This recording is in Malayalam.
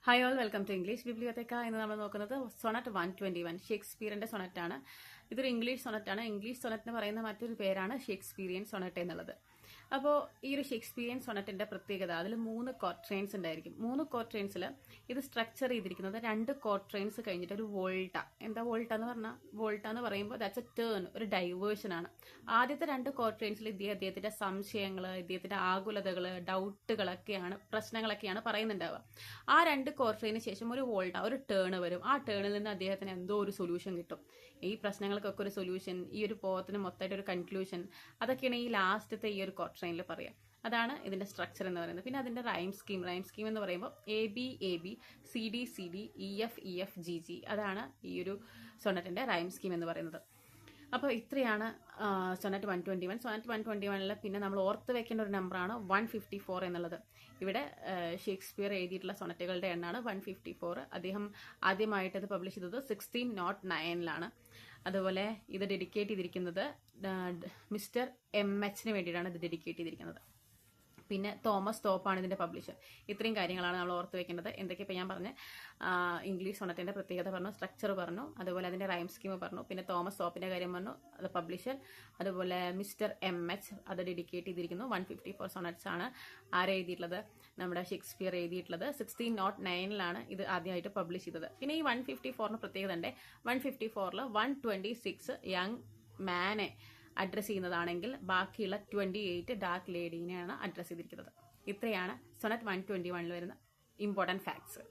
Hi all, welcome to English bibliotheca. ഇന്ന് നമ്മൾ നോക്കുന്നത് സൊണറ്റ് 121 ഷേക്സ്പിയറിന്റെ സൊണറ്റ് ആണ്. ഇതൊരു ഇംഗ്ലീഷ് സൊണറ്റ് ആണ്. ഇംഗ്ലീഷ് സൊണറ്റിന് പറയുന്ന മറ്റൊരു പേരാണ് ഷേക്സ്പീരിയൻ സൊണറ്റ് എന്നുള്ളത്. അപ്പോൾ ഈ ഒരു ഷേക്സ്പീരിയൻ സൊണറ്റിന്റെ പ്രത്യേകത, അതിൽ 3 ക്വാട്രെയിൻസ് ഉണ്ടായിരിക്കും. 3 ക്വാട്രെയിൻസിൽ ഇത് സ്ട്രക്ചർ ചെയ്തിരിക്കുന്നത് 2 ക്വാട്രെയിൻസ് കഴിഞ്ഞിട്ട് ഒരു വോൾട്ട. എന്താ വോൾട്ട എന്ന് പറഞ്ഞാൽ? വോൾട്ട എന്ന് പറയുമ്പോൾ ദാറ്റ്സ് എ ടേൺ, ഒരു ഡൈവേർഷൻ ആണ്. ആദ്യത്തെ 2 ക്വാട്രെയിൻസിൽ അദ്ദേഹത്തിന്റെ സംശയങ്ങൾ, ഇദ്ദേഹത്തിന്റെ ആകുലതകൾ, ഡൗട്ടുകളൊക്കെയാണ്, പ്രശ്നങ്ങളൊക്കെയാണ് പറയുന്നുണ്ടാവുക. ആ 2 ക്വാർട്ടറിന് ശേഷം ഒരു വോൾട്ട, ഒരു ടേൺ വരും. ആ ടേണിൽ നിന്ന് അദ്ദേഹത്തിന് എന്തോ ഒരു സൊല്യൂഷൻ കിട്ടും. ഈ പ്രശ്നങ്ങൾക്കൊക്കെ ഒരു സൊല്യൂഷൻ, ഈ ഒരു പോത്തിന് മൊത്തമായിട്ട് ഒരു കൺക്ലൂഷൻ, അതൊക്കെയാണ് ഈ ലാസ്റ്റത്തെ ഈ ഒരു ക്വാർട്ടറിൽ പറയാം. അതാണ് ഇതിന്റെ സ്ട്രക്ചർ എന്ന് പറയുന്നത്. പിന്നെ അതിന്റെ റൈം സ്കീം എന്ന് പറയുമ്പോൾ AB CD CD EF GG, അതാണ് ഈ ഒരു സൊണറ്റിന്റെ റൈം സ്കീം എന്ന് പറയുന്നത്. അപ്പോൾ ഇത്രയാണ് സൊണറ്റ് 121. സൊണറ്റ് 121 പിന്നെ നമ്മൾ ഓർത്ത് വെക്കേണ്ട ഒരു നമ്പറാണ് 154 എന്നുള്ളത്. ഇവിടെ ഷേക്സ്പിയർ എഴുതിയിട്ടുള്ള സൊണറ്റുകളുടെ എണ്ണാണ് 154. അദ്ദേഹം ആദ്യമായിട്ട് ഇത് പബ്ലിഷ് ചെയ്തത് 1609 അതുപോലെ ഇത് ഡെഡിക്കേറ്റ് ചെയ്തിരിക്കുന്നത് മിസ്റ്റർ MH വേണ്ടിയിട്ടാണ് ഇത് ഡെഡിക്കേറ്റ് ചെയ്തിരിക്കുന്നത്. പിന്നെ തോമസ് തോപ്പാണ് ഇതിന്റെ പബ്ലിഷർ. ഇത്രയും കാര്യങ്ങളാണ് നമ്മൾ ഓർത്ത് വെക്കേണ്ടത്. എന്തൊക്കെ ഇപ്പോൾ ഞാൻ പറഞ്ഞ ഇംഗ്ലീഷ് സൊണറ്റിന്റെ പ്രത്യേകത പറഞ്ഞു, സ്ട്രക്ചർ പറഞ്ഞു, അതുപോലെ അതിന്റെ റൈം സ്കീം പറഞ്ഞു, പിന്നെ തോമസ് തോപ്പിന്റെ കാര്യം പറഞ്ഞു, അത് പബ്ലിഷർ, അതുപോലെ മിസ്റ്റർ MH അത് ഡെഡിക്കേറ്റ് ചെയ്തിരിക്കുന്നു. 154 സൊണറ്റ്സ് ആണ് ആരെഴുതിയിട്ടുള്ളത്? നമ്മുടെ ഷേക്സ്പിയർ എഴുതിയിട്ടുള്ളത്. 1609 ഇത് ആദ്യമായിട്ട് പബ്ലിഷ് ചെയ്തത്. പിന്നെ ഈ 154 പ്രത്യേകത ഉണ്ട്. 154 126 യങ് മാനെ അഡ്രസ് ചെയ്യുന്നതാണെങ്കിൽ ബാക്കിയുള്ള 28 ഡാർക്ക് ലേഡീനെയാണ് അഡ്രസ് ചെയ്തിരിക്കുന്നത്. ഇത്രയാണ് സൊണറ്റ് 121 വരുന്ന ഇമ്പോർട്ടൻറ്റ് ഫാക്ട്സ്.